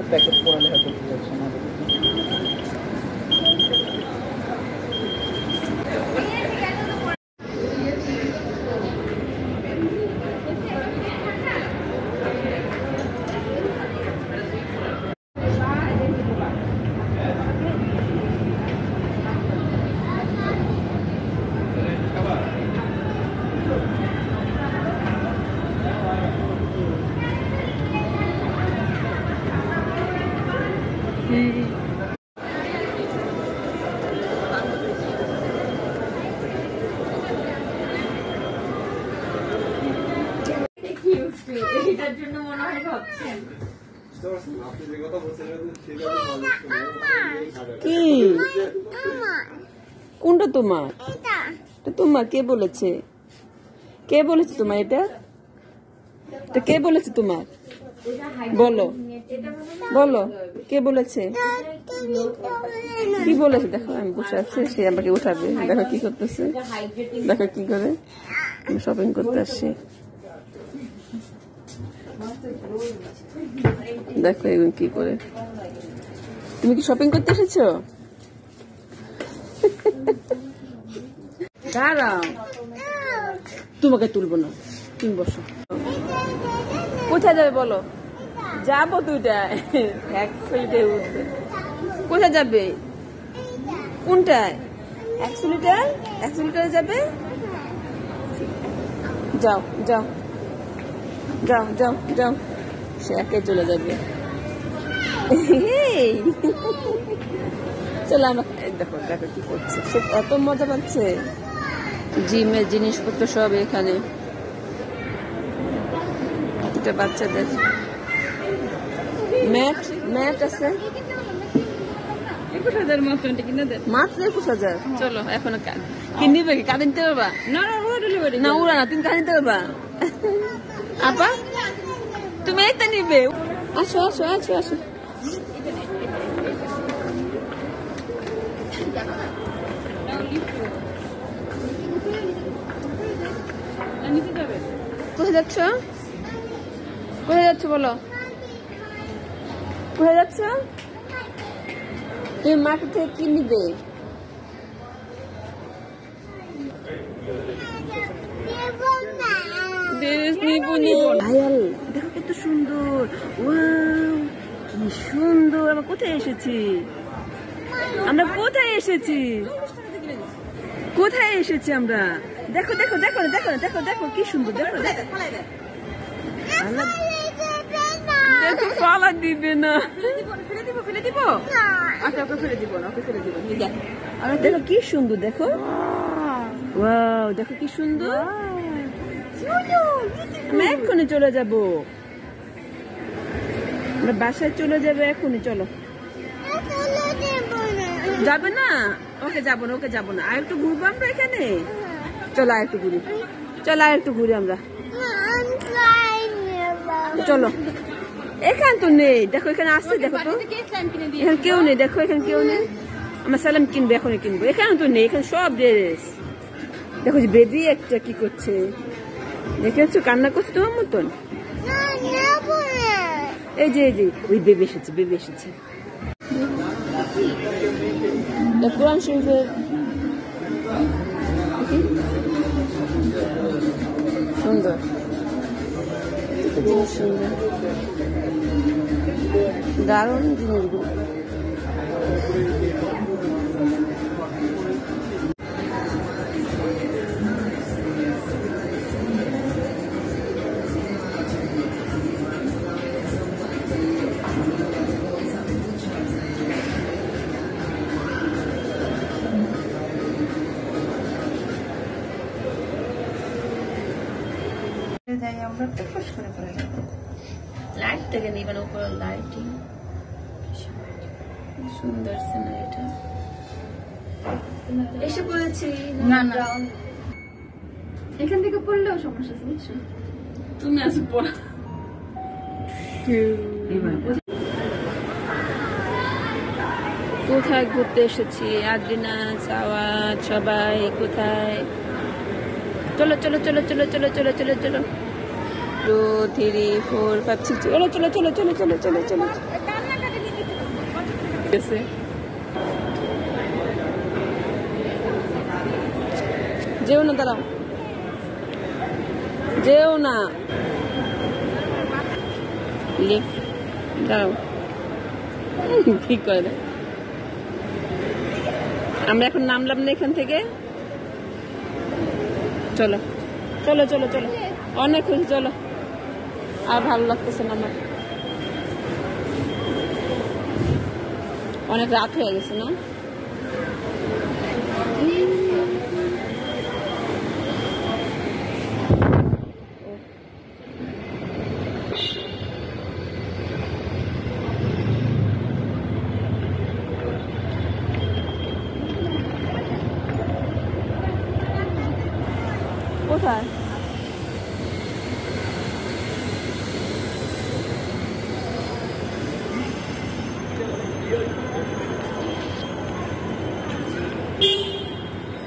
Packet পড়ালেখা করতে যাচ্ছে না। এটার জন্য মনে হয় ভাবছেন কি কোনটা তোমার? তোমার কে বলেছে? কে বলেছে তোমার এটা? কে বলেছে তোমার? বলো বলো কে বলেছে? কি বলেছে? দেখো আমি বসে আছি, সে আমাকে উঠাবে। দেখো কি করতেছে, দেখো কি করে। আমি শপিং করতে আসছি, দেখো এখন কি করে। তুমি কি শপিং করতে এসেছো? দাঁড়াও, তোমাকে তুলবো না, তুমি বসো। কোথায় যাবে বলো? যাবো দুইটায়, উঠবে। কোথায় যাবে? কোনটায়? 100 লিটার যাবে? যাও যাও যাও যাও যাও, সে একে চলে যাবে। চলো আমরা, দেখো দেখো কি করছে, সে এত মজা পাচ্ছে। জিমের জিনিসপত্র সব এখানে, এটা বাচ্চাদের ম্যাট আছে। 21,000 মতন কিনে দেন, মাত্র 21,000। চলো এখন কিনবে কি? কাঁদে নিতে পারবা না? না উড়া না, তুমি কাঁদে নিতে পারবা? আপা তুমি এইটা নিবে? আসো আসো আসো আসো। কোথায় যাচ্ছ? কোথায় যাচ্ছ বলো? কোথায় যাচ্ছ? তুমি মার্কেট থেকে কি নিবে? দেখো কত সুন্দর, কি সুন্দর। আমরা কোথায় এসেছি? আমরা কোথায় এসেছি? কোথায় এসেছি আমরা? দেখো দেখো দেখো দেখো দেখো দেখো কি সুন্দর। দেখো দেখো ফালা দিবে না, ফেলে দিব। আচ্ছা ওকে ফেলে দিব না, ওকে ফেলে দিব। দেখো কি সুন্দর, দেখো ওয়াও, দেখো কি সুন্দর। আমরা এক্ষুনি চলে যাবো, আমরা বাসায় চলে যাবো এক্ষুনি। চলো। যাবে না? ওকে যাবো না, ওকে যাবো না। আর একটু ঘুরবো আমরা এখানে। চলো আর একটু ঘুরি, চলো আর একটু ঘুরি আমরা। চলো। এখানে তো নেই, দেখো এখানে আসছে, দেখো তো এখানে কেউ নেই। দেখো এখানে কেউ নেই। আমরা সালাম কিনবো, এখনই কিনবো। এখানে তো নেই, এখানে সব ড্রেস। দেখো যে বেবি একটা কি করছে, দেখেছো? কান্না করছে তোমার মতন। এই যে ওই বেবি এসেছে, বেবি এসেছে। কোরআন শরীফের সুন্দর সুন্দর দারুণ জিনিসগুলো। লাইট থেকে নিবেন, উপর লাইটিং সুন্দর সিনারিটা। এসে পড়েছি। না না, এখান থেকে পড়লেও সমস্যা আছে, বুঝছো? তুমি আসো পড়া। কোথায় ঘুরতে এসেছি? আদ্রিনা, সাওয়াত, সবাই কোথায়? চলো চলো চলো চলো চলো চলো চলো চলো। 2 3 4 5 6 চলো চলো চলো চলো চলো চলো চলো। গেছে যেও না দাঁড়াও যেও না দাঁড়াও ঠিক করে দাও আমরা এখন নামলাম না এখান থেকে চলো চলো চলো চলো অনেক খুশি চলো আর ভালো লাগতেছে না আমার অনেক রাত হয়ে গেছে না কোথায়